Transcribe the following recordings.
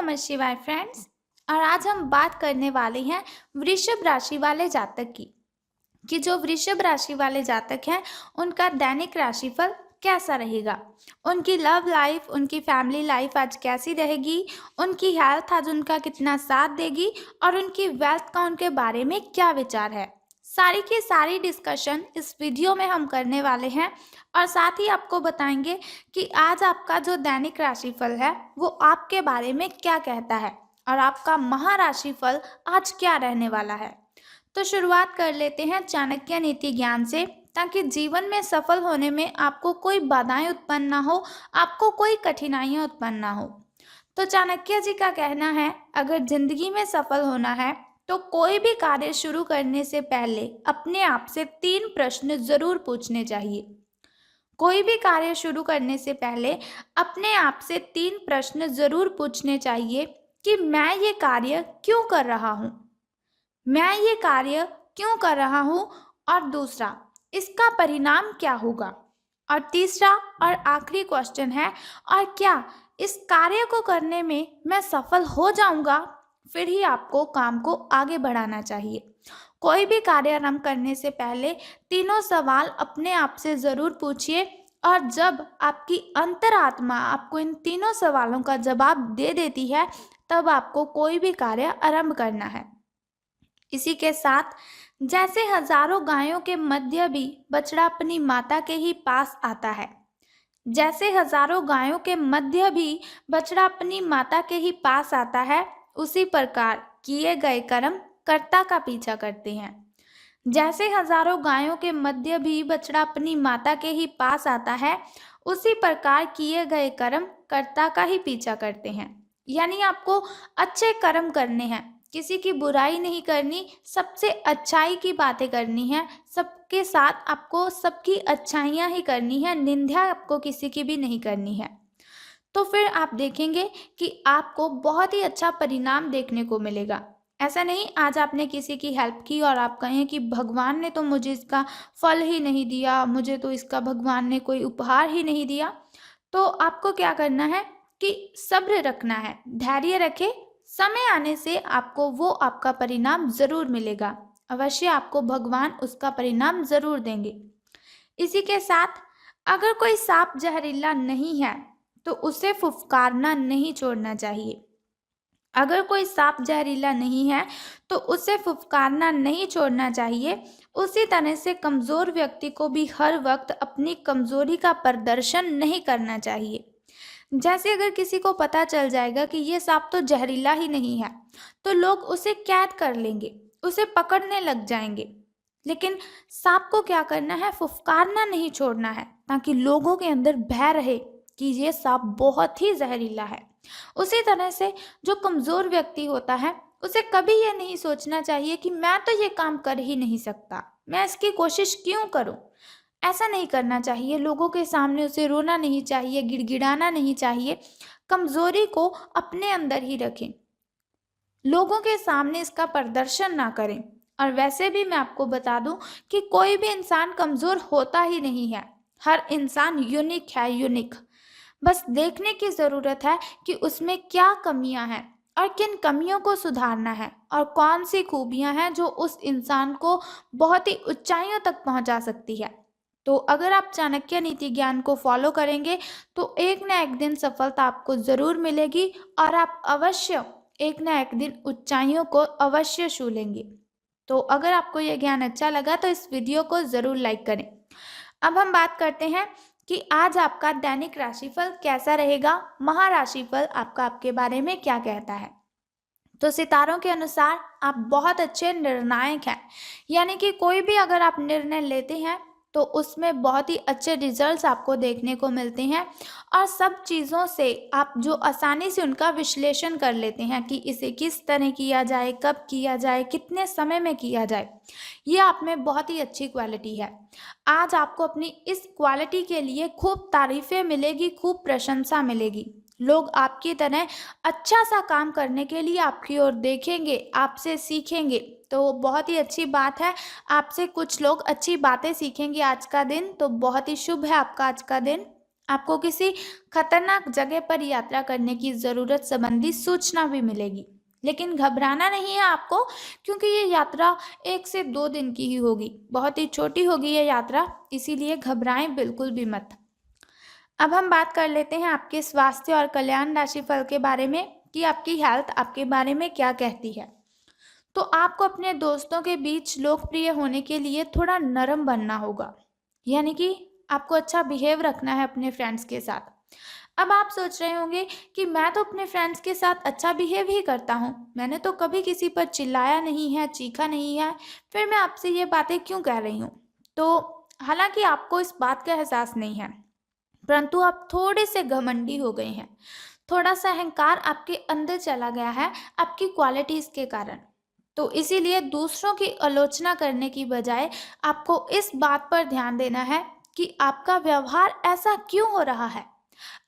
नमः शिवाय फ्रेंड्स। और आज हम बात करने वाले हैं वृषभ राशि वाले जातक की कि जो वृषभ राशि वाले जातक हैं उनका दैनिक राशिफल कैसा रहेगा। उनकी लव लाइफ, उनकी फैमिली लाइफ आज कैसी रहेगी, उनकी हेल्थ आज उनका कितना साथ देगी और उनकी वेल्थ का उनके बारे में क्या विचार है। सारी की सारी डिस्कशन इस वीडियो में हम करने वाले हैं और साथ ही आपको बताएंगे कि आज आपका जो दैनिक राशिफल है वो आपके बारे में क्या कहता है और आपका महाराशिफल आज क्या रहने वाला है। तो शुरुआत कर लेते हैं चाणक्य नीति ज्ञान से, ताकि जीवन में सफल होने में आपको कोई बाधाएं उत्पन्न ना हो, आपको कोई कठिनाइयां उत्पन्न ना हो। तो चाणक्य जी का कहना है, अगर जिंदगी में सफल होना है तो कोई भी कार्य शुरू करने से पहले अपने आप से 3 प्रश्न जरूर पूछने चाहिए। कोई भी कार्य शुरू करने से पहले अपने आप से 3 प्रश्न जरूर पूछने चाहिए कि मैं ये कार्य क्यों कर रहा हूँ, मैं ये कार्य क्यों कर रहा हूँ, और दूसरा इसका परिणाम क्या होगा, और तीसरा और आखिरी क्वेश्चन है, और क्या इस कार्य को करने में मैं सफल हो जाऊंगा। फिर ही आपको काम को आगे बढ़ाना चाहिए। कोई भी कार्य आरंभ करने से पहले तीनों सवाल अपने आप से जरूर पूछिए, और जब आपकी अंतरात्मा आपको इन तीनों सवालों का जवाब दे देती है तब आपको कोई भी कार्य आरंभ करना है। इसी के साथ जैसे हजारों गायों के मध्य भी बछड़ा अपनी माता के ही पास आता है, जैसे हजारों गायों के मध्य भी बछड़ा अपनी माता के ही पास आता है, उसी प्रकार किए गए कर्म कर्ता का पीछा करते हैं। जैसे हजारों गायों के मध्य भी बछड़ा अपनी माता के ही पास आता है, उसी प्रकार किए गए कर्म कर्ता का ही पीछा करते हैं। यानी आपको अच्छे कर्म करने हैं, किसी की बुराई नहीं करनी, सबसे अच्छाई की बातें करनी है, सबके साथ आपको सबकी अच्छाइयाँ ही करनी है, निंदा आपको किसी की भी नहीं करनी है। तो फिर आप देखेंगे कि आपको बहुत ही अच्छा परिणाम देखने को मिलेगा। ऐसा नहीं आज आपने किसी की हेल्प की और आप कहें कि भगवान ने तो मुझे इसका फल ही नहीं दिया, मुझे तो इसका भगवान ने कोई उपहार ही नहीं दिया। तो आपको क्या करना है कि सब्र रखना है, धैर्य रखें, समय आने से आपको वो आपका परिणाम जरूर मिलेगा। अवश्य आपको भगवान उसका परिणाम जरूर देंगे। इसी के साथ अगर कोई सांप जहरीला नहीं है तो उसे फुफकारना नहीं छोड़ना चाहिए। अगर कोई सांप जहरीला नहीं है तो उसे फुफकारना नहीं छोड़ना चाहिए। उसी तरह से कमजोर व्यक्ति को भी हर वक्त अपनी कमजोरी का प्रदर्शन नहीं करना चाहिए। जैसे अगर किसी को पता चल जाएगा कि ये सांप तो जहरीला ही नहीं है तो लोग उसे कैद कर लेंगे, उसे पकड़ने लग जाएंगे। लेकिन सांप को क्या करना है, फुफकारना नहीं छोड़ना है, ताकि लोगों के अंदर भय रहे कि ये सांप बहुत ही जहरीला है। उसी तरह से जो कमजोर व्यक्ति होता है उसे कभी ये नहीं सोचना चाहिए कि मैं तो ये काम कर ही नहीं सकता, मैं इसकी कोशिश क्यों करूं। ऐसा नहीं करना चाहिए। लोगों के सामने उसे रोना नहीं चाहिए, गिड़गिड़ाना नहीं चाहिए। कमजोरी को अपने अंदर ही रखें, लोगों के सामने इसका प्रदर्शन ना करें। और वैसे भी मैं आपको बता दूं कि कोई भी इंसान कमजोर होता ही नहीं है, हर इंसान यूनिक है, यूनिक। बस देखने की जरूरत है कि उसमें क्या कमियां हैं और किन कमियों को सुधारना है, और कौन सी खूबियां हैं जो उस इंसान को बहुत ही ऊंचाइयों तक पहुंचा सकती है। तो अगर आप चाणक्य नीति ज्ञान को फॉलो करेंगे तो एक ना एक दिन सफलता आपको जरूर मिलेगी और आप अवश्य एक ना एक दिन ऊंचाइयों को अवश्य छू लेंगे। तो अगर आपको यह ज्ञान अच्छा लगा तो इस वीडियो को जरूर लाइक करें। अब हम बात करते हैं कि आज आपका दैनिक राशिफल कैसा रहेगा, महाराशिफल आपका आपके बारे में क्या कहता है। तो सितारों के अनुसार आप बहुत अच्छे निर्णायक हैं, यानी कि कोई भी अगर आप निर्णय लेते हैं तो उसमें बहुत ही अच्छे रिजल्ट्स आपको देखने को मिलते हैं, और सब चीज़ों से आप जो आसानी से उनका विश्लेषण कर लेते हैं कि इसे किस तरह किया जाए, कब किया जाए, कितने समय में किया जाए। ये आप में बहुत ही अच्छी क्वालिटी है। आज आपको अपनी इस क्वालिटी के लिए खूब तारीफें मिलेगी, खूब प्रशंसा मिलेगी। लोग आपकी तरह अच्छा सा काम करने के लिए आपकी ओर देखेंगे, आपसे सीखेंगे। तो बहुत ही अच्छी बात है, आपसे कुछ लोग अच्छी बातें सीखेंगे। आज का दिन तो बहुत ही शुभ है आपका आज का दिन। आपको किसी खतरनाक जगह पर यात्रा करने की ज़रूरत संबंधी सूचना भी मिलेगी। लेकिन घबराना नहीं है आपको, क्योंकि ये यात्रा 1 से 2 दिन की ही होगी। बहुत ही छोटी होगी ये यात्रा, इसीलिए घबराएं बिल्कुल भी मत। अब हम बात कर लेते हैं आपके स्वास्थ्य और कल्याण राशिफल के बारे में कि आपकी हेल्थ आपके बारे में क्या कहती है। तो आपको अपने दोस्तों के बीच लोकप्रिय होने के लिए थोड़ा नरम बनना होगा, यानी कि आपको अच्छा बिहेव रखना है अपने फ्रेंड्स के साथ। अब आप सोच रहे होंगे कि मैं तो अपने फ्रेंड्स के साथ अच्छा बिहेव ही करता हूँ, मैंने तो कभी किसी पर चिल्लाया नहीं है, चीखा नहीं है, फिर मैं आपसे ये बातें क्यों कह रही हूँ। तो हालांकि आपको इस बात का एहसास नहीं है, परंतु आप थोड़े से घमंडी हो गए हैं। थोड़ा सा अहंकार आपके अंदर चला गया है आपकी क्वालिटीज के कारण। तो इसीलिए दूसरों की आलोचना करने की बजाय आपको इस बात पर ध्यान देना है कि आपका व्यवहार ऐसा क्यों हो रहा है,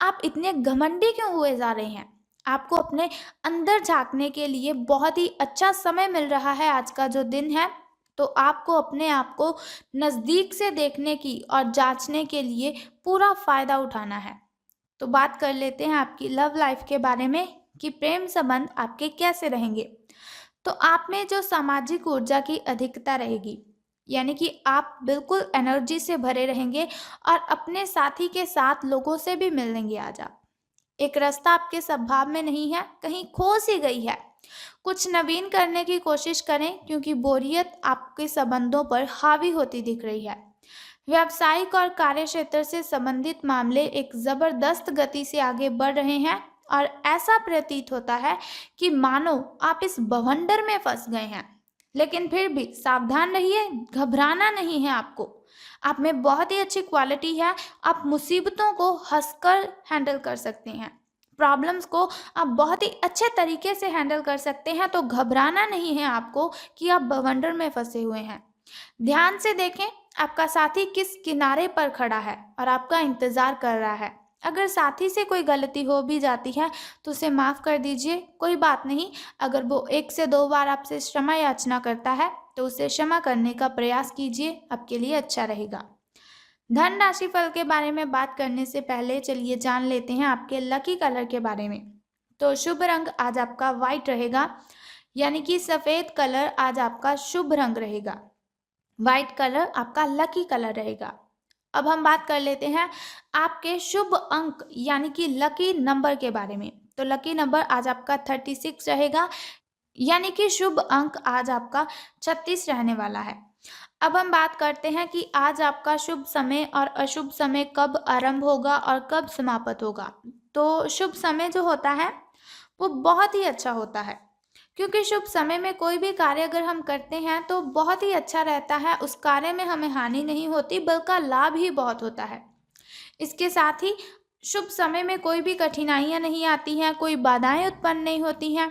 आप इतने घमंडी क्यों हुए जा रहे हैं। आपको अपने अंदर झांकने के लिए बहुत ही अच्छा समय मिल रहा है आज का जो दिन है। तो आपको अपने आप को नज़दीक से देखने की और जांचने के लिए पूरा फायदा उठाना है। तो बात कर लेते हैं आपकी लव लाइफ के बारे में कि प्रेम संबंध आपके कैसे रहेंगे। तो आप में जो सामाजिक ऊर्जा की अधिकता रहेगी, यानी कि आप बिल्कुल एनर्जी से भरे रहेंगे और अपने साथी के साथ लोगों से भी मिलेंगे आज आप। एक रास्ता आपके स्वभाव में नहीं है, कहीं खो सी गई है। कुछ नवीन करने की कोशिश करें, क्योंकि बोरियत आपके संबंधों पर हावी होती दिख रही है। व्यावसायिक और कार्य क्षेत्र से संबंधित मामले एक जबरदस्त गति से आगे बढ़ रहे हैं और ऐसा प्रतीत होता है कि मानो आप इस बवंडर में फंस गए हैं। लेकिन फिर भी सावधान रहिए, घबराना नहीं है आपको। आप में बहुत ही अच्छी क्वालिटी है, आप मुसीबतों को हंसकर हैंडल कर सकते हैं, प्रॉब्लम्स को आप बहुत ही अच्छे तरीके से हैंडल कर सकते हैं। तो घबराना नहीं है आपको कि आप बवंडर में फंसे हुए हैं। ध्यान से देखें आपका साथी किस किनारे पर खड़ा है और आपका इंतजार कर रहा है। अगर साथी से कोई गलती हो भी जाती है तो उसे माफ कर दीजिए, कोई बात नहीं। अगर वो 1 से 2 बार आपसे क्षमा याचना करता है तो उसे क्षमा करने का प्रयास कीजिए, आपके लिए अच्छा रहेगा। धन राशि फल के बारे में बात करने से पहले चलिए जान लेते हैं आपके लकी कलर के बारे में। तो शुभ रंग आज आपका व्हाइट रहेगा, यानी कि सफेद कलर आज आपका शुभ रंग रहेगा। व्हाइट कलर आपका लकी कलर रहेगा। अब हम बात कर लेते हैं आपके शुभ अंक यानी कि लकी नंबर के बारे में। तो लकी नंबर आज आपका 36 रहेगा, यानी कि शुभ अंक आज आपका 36 रहने वाला है। अब हम बात करते हैं कि आज आपका शुभ समय और अशुभ समय कब आरंभ होगा और कब समाप्त होगा। तो शुभ समय जो होता है वो बहुत ही अच्छा होता है, क्योंकि शुभ समय में कोई भी कार्य अगर हम करते हैं तो बहुत ही अच्छा रहता है। उस कार्य में हमें हानि नहीं होती बल्कि लाभ ही बहुत होता है। इसके साथ ही शुभ समय में कोई भी कठिनाइयाँ नहीं आती हैं, कोई बाधाएं उत्पन्न नहीं होती हैं।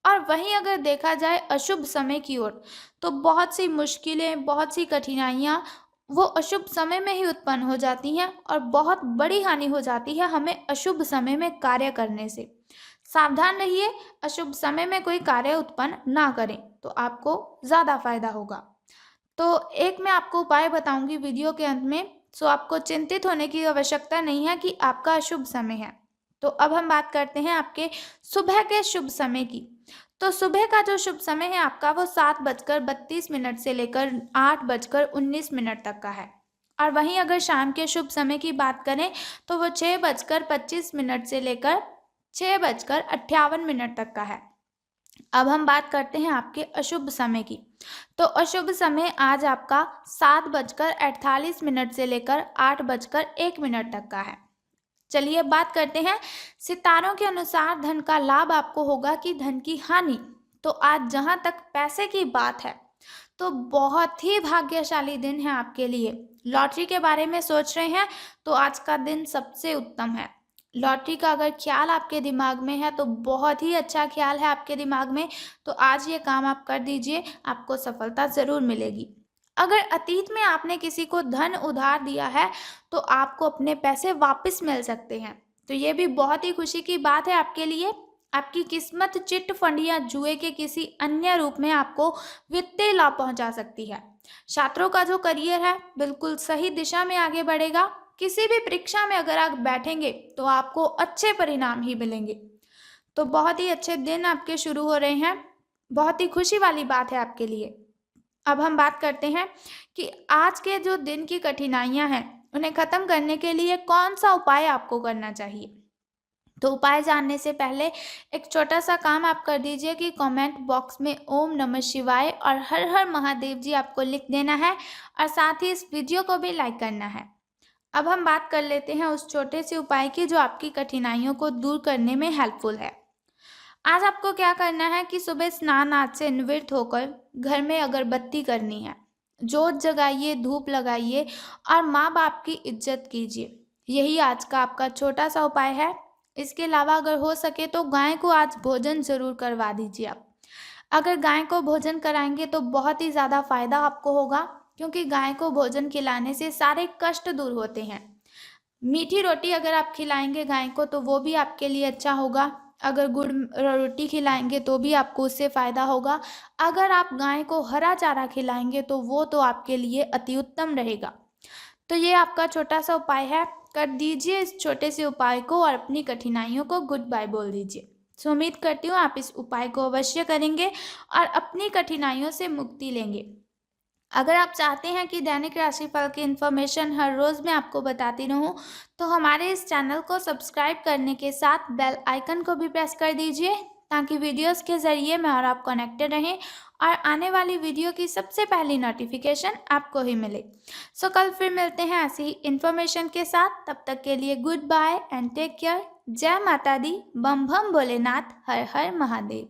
और वहीं अगर देखा जाए अशुभ समय की ओर, तो बहुत सी मुश्किलें, बहुत सी कठिनाइयाँ वो अशुभ समय में ही उत्पन्न हो जाती हैं और बहुत बड़ी हानि हो जाती है हमें अशुभ समय में कार्य करने से। सावधान रहिए, अशुभ समय में कोई कार्य उत्पन्न ना करें तो आपको ज़्यादा फायदा होगा। तो एक मैं आपको उपाय बताऊंगी वीडियो के अंत में, सो आपको चिंतित होने की आवश्यकता नहीं है कि आपका अशुभ समय है। तो अब हम बात करते हैं आपके सुबह के शुभ समय की। तो सुबह का जो शुभ समय है आपका वो 7:32 से लेकर 8:19 तक का है। और वहीं अगर शाम के शुभ समय की बात करें तो वो 6:25 से लेकर 6:58 तक का है। अब हम बात करते हैं आपके अशुभ समय की। तो अशुभ समय आज आपका 7:48 से लेकर 8:01 तक का है। चलिए बात करते हैं सितारों के अनुसार धन का लाभ आपको होगा कि धन की हानि। तो आज जहां तक पैसे की बात है तो बहुत ही भाग्यशाली दिन है आपके लिए। लॉटरी के बारे में सोच रहे हैं तो आज का दिन सबसे उत्तम है। लॉटरी का अगर ख्याल आपके दिमाग में है तो बहुत ही अच्छा ख्याल है आपके दिमाग में, तो आज ये काम आप कर दीजिए, आपको सफलता ज़रूर मिलेगी। अगर अतीत में आपने किसी को धन उधार दिया है तो आपको अपने पैसे वापस मिल सकते हैं। तो ये भी बहुत ही खुशी की बात है आपके लिए। आपकी किस्मत चिट फंड या जुए के किसी अन्य रूप में आपको वित्तीय लाभ पहुंचा सकती है। छात्रों का जो करियर है बिल्कुल सही दिशा में आगे बढ़ेगा। किसी भी परीक्षा में अगर आप बैठेंगे तो आपको अच्छे परिणाम ही मिलेंगे। तो बहुत ही अच्छे दिन आपके शुरू हो रहे हैं, बहुत ही खुशी वाली बात है आपके लिए। अब हम बात करते हैं कि आज के जो दिन की कठिनाइयाँ हैं, उन्हें ख़त्म करने के लिए कौन-सा उपाय आपको करना चाहिए। तो उपाय जानने से पहले एक छोटा-सा काम आप कर दीजिए कि कमेंट बॉक्स में ओम नमः शिवाय और हर हर महादेव जी आपको लिख देना है और साथ ही इस वीडियो को भी लाइक करना है। अब हम बात कर लेते हैं उस छोटे से उपाय की जो आपकी कठिनाइयों को दूर करने में हेल्पफुल है। आज आपको क्या करना है कि सुबह स्नान आदि से निवृत्त होकर घर में अगरबत्ती करनी है, जोत जगाइए, धूप लगाइए और माँ बाप की इज्जत कीजिए। यही आज का आपका छोटा सा उपाय है। इसके अलावा अगर हो सके तो गाय को आज भोजन जरूर करवा दीजिए आप। अगर गाय को भोजन कराएंगे तो बहुत ही ज़्यादा फायदा आपको होगा, क्योंकि गाय को भोजन खिलाने से सारे कष्ट दूर होते हैं। मीठी रोटी अगर आप खिलाएंगे गाय को तो वो भी आपके लिए अच्छा होगा। अगर गुड़ रोटी खिलाएंगे तो भी आपको उससे फ़ायदा होगा। अगर आप गाय को हरा चारा खिलाएंगे तो वो तो आपके लिए अति उत्तम रहेगा। तो ये आपका छोटा सा उपाय है, कर दीजिए इस छोटे से उपाय को और अपनी कठिनाइयों को गुड बाय बोल दीजिए। सो उम्मीद करती हूँ आप इस उपाय को अवश्य करेंगे और अपनी कठिनाइयों से मुक्ति लेंगे। अगर आप चाहते हैं कि दैनिक राशिफल की इन्फॉर्मेशन हर रोज़ मैं आपको बताती रहूं, तो हमारे इस चैनल को सब्सक्राइब करने के साथ बेल आइकन को भी प्रेस कर दीजिए, ताकि वीडियोस के ज़रिए मैं और आप कनेक्टेड रहें और आने वाली वीडियो की सबसे पहली नोटिफिकेशन आपको ही मिले। सो कल फिर मिलते हैं ऐसी ही इन्फॉर्मेशन के साथ। तब तक के लिए goodbye and take care. जय माता दी, बम बम भोलेनाथ, हर हर महादेव।